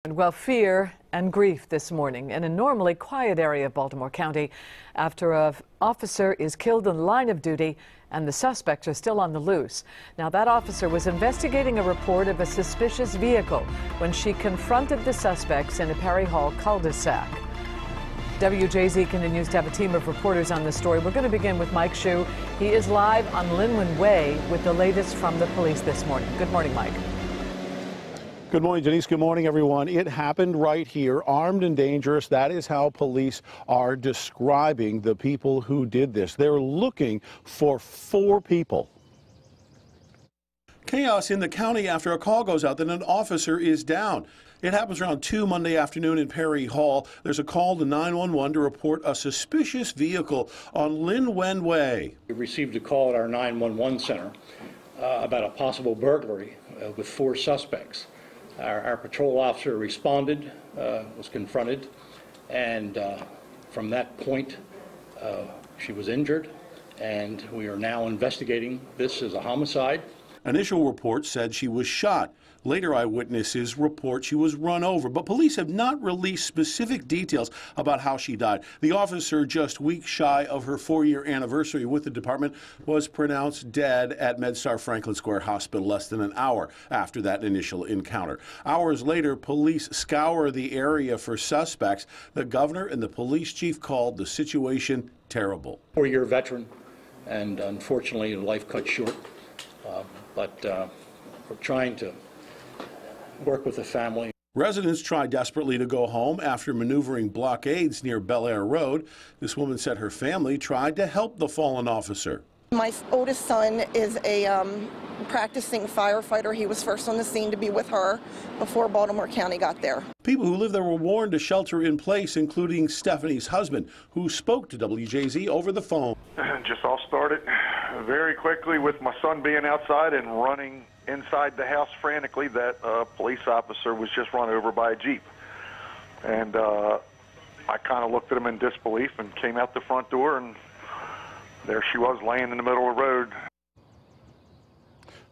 Well, fear and grief this morning in a normally quiet area of Baltimore County after an officer is killed in the line of duty and the suspects are still on the loose. Now, that officer was investigating a report of a suspicious vehicle when she confronted the suspects in a Perry Hall cul-de-sac. WJZ continues to have a team of reporters on this story. We're going to begin with Mike Hsu. He is live on Linwood Way with the latest from the police this morning. Good morning, Mike. Good morning, Denise. Good morning, everyone. It happened right here, armed and dangerous. That is how police are describing the people who did this. They're looking for 4 people. Chaos in the county after a call goes out that an officer is down. It happens around 2 Monday afternoon in Perry Hall. There's a call to 911 to report a suspicious vehicle on Linwood Way. We received a call at our 911 center about a possible burglary with 4 suspects. Our patrol officer responded, was confronted, and from that point, she was injured, and we are now investigating this as a homicide. Initial reports said she was shot. Later eyewitnesses report she was run over, but police have not released specific details about how she died. The officer, just weeks shy of her 4-year anniversary with the department, was pronounced dead at MedStar Franklin Square Hospital less than an hour after that initial encounter. Hours later, police scour the area for suspects. The governor and the police chief called the situation terrible. 4-year veteran, and unfortunately, life cut short. But we're trying to work with the family. Residents try desperately to go home after maneuvering blockades near Bel Air Road. This woman said her family tried to help the fallen officer. My oldest son is a practicing firefighter. He was first on the scene to be with her before Baltimore County got there. People who live there were warned to shelter in place, including Stephanie's husband, who spoke to WJZ over the phone. Just all started very quickly with my son being outside and running inside the house frantically. That police officer was just run over by a Jeep. And I kind of looked at him in disbelief and came out the front door, and there she was laying in the middle of the road.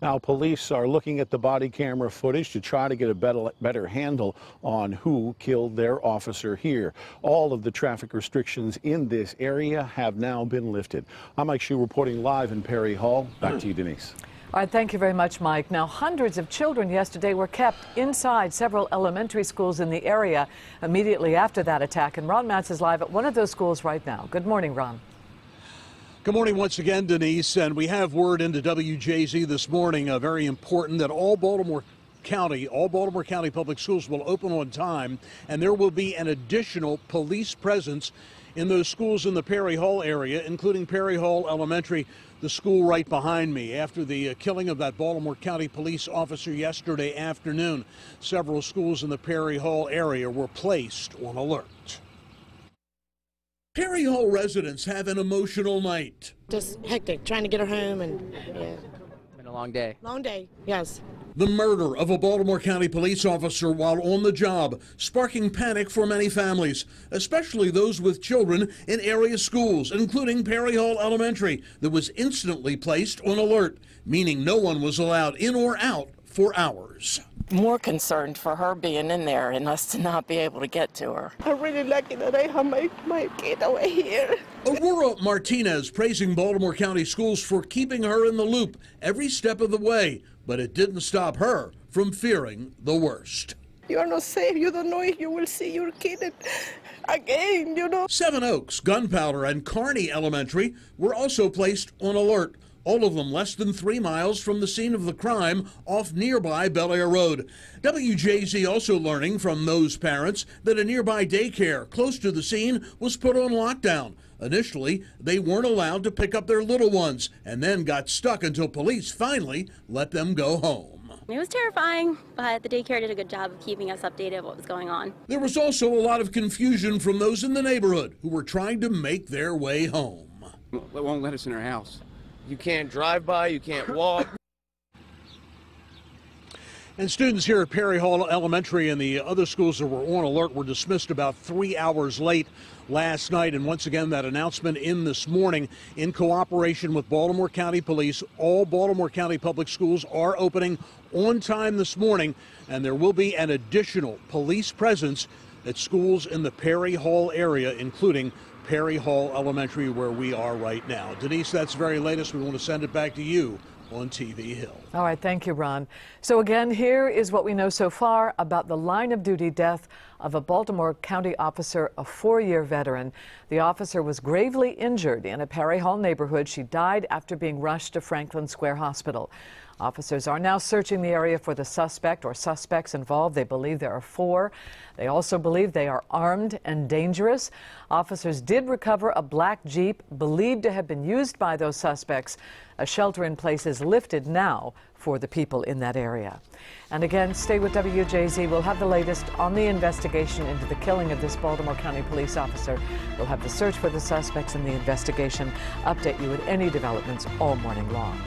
Now, police are looking at the body camera footage to try to get a better handle on who killed their officer here. All of the traffic restrictions in this area have now been lifted. I'm Mike Hsu reporting live in Perry Hall. Back to you, Denise. All right, thank you very much, Mike. Now, hundreds of children yesterday were kept inside several elementary schools in the area immediately after that attack. And Ron Matz is live at one of those schools right now. Good morning, Ron. Good morning once again, Denise, and we have word into WJZ this morning, very important, that all Baltimore County public schools will open on time, and there will be an additional police presence in those schools in the Perry Hall area, including Perry Hall Elementary, the school right behind me. After the killing of that Baltimore County police officer yesterday afternoon, several schools in the Perry Hall area were placed on alert. Perry Hall residents have an emotional night. Just hectic, trying to get her home, and yeah. Been a long day. Long day, yes. The murder of a Baltimore County police officer while on the job, sparking panic for many families, especially those with children in area schools, including Perry Hall Elementary, that was instantly placed on alert, meaning no one was allowed in or out for hours. More concerned for her being in there and us to not be able to get to her. I'm really lucky that I have my kid away here. Aurora Martinez praising Baltimore County schools for keeping her in the loop every step of the way, but it didn't stop her from fearing the worst. You are not safe. You don't know if you will see your kid again, you know. Seven Oaks, Gunpowder, and Kearney Elementary were also placed on alert. All of them less than 3 miles from the scene of the crime off nearby Bel Air Road. WJZ also learning from those parents that a nearby daycare close to the scene was put on lockdown. Initially, they weren't allowed to pick up their little ones and then got stuck until police finally let them go home. It was terrifying, but the daycare did a good job of keeping us updated of what was going on. There was also a lot of confusion from those in the neighborhood who were trying to make their way home. They won't let us in our house. You can't drive by, you can't walk. And students here at Perry Hall Elementary and the other schools that were on alert were dismissed about 3 hours late last night. And once again, that announcement in this morning in cooperation with Baltimore County Police. All Baltimore County public schools are opening on time this morning, and there will be an additional police presence at schools in the Perry Hall area, including Perry Hall Elementary, where we are right now. Denise, that's the very latest. We want to send it back to you on TV Hill. All right, thank you, Ron. So again, here is what we know so far about the line of duty death of a Baltimore County officer, a 4-year veteran. The officer was gravely injured in a Perry Hall neighborhood. She died after being rushed to Franklin Square Hospital. Officers are now searching the area for the suspect or suspects involved. They believe there are 4. They also believe they are armed and dangerous. Officers did recover a black Jeep believed to have been used by those suspects. A shelter in place is lifted now for the people in that area. And again, stay with WJZ. We'll have the latest on the investigation into the killing of this Baltimore County police officer. We'll have the search for the suspects and the investigation. Update you with any developments all morning long.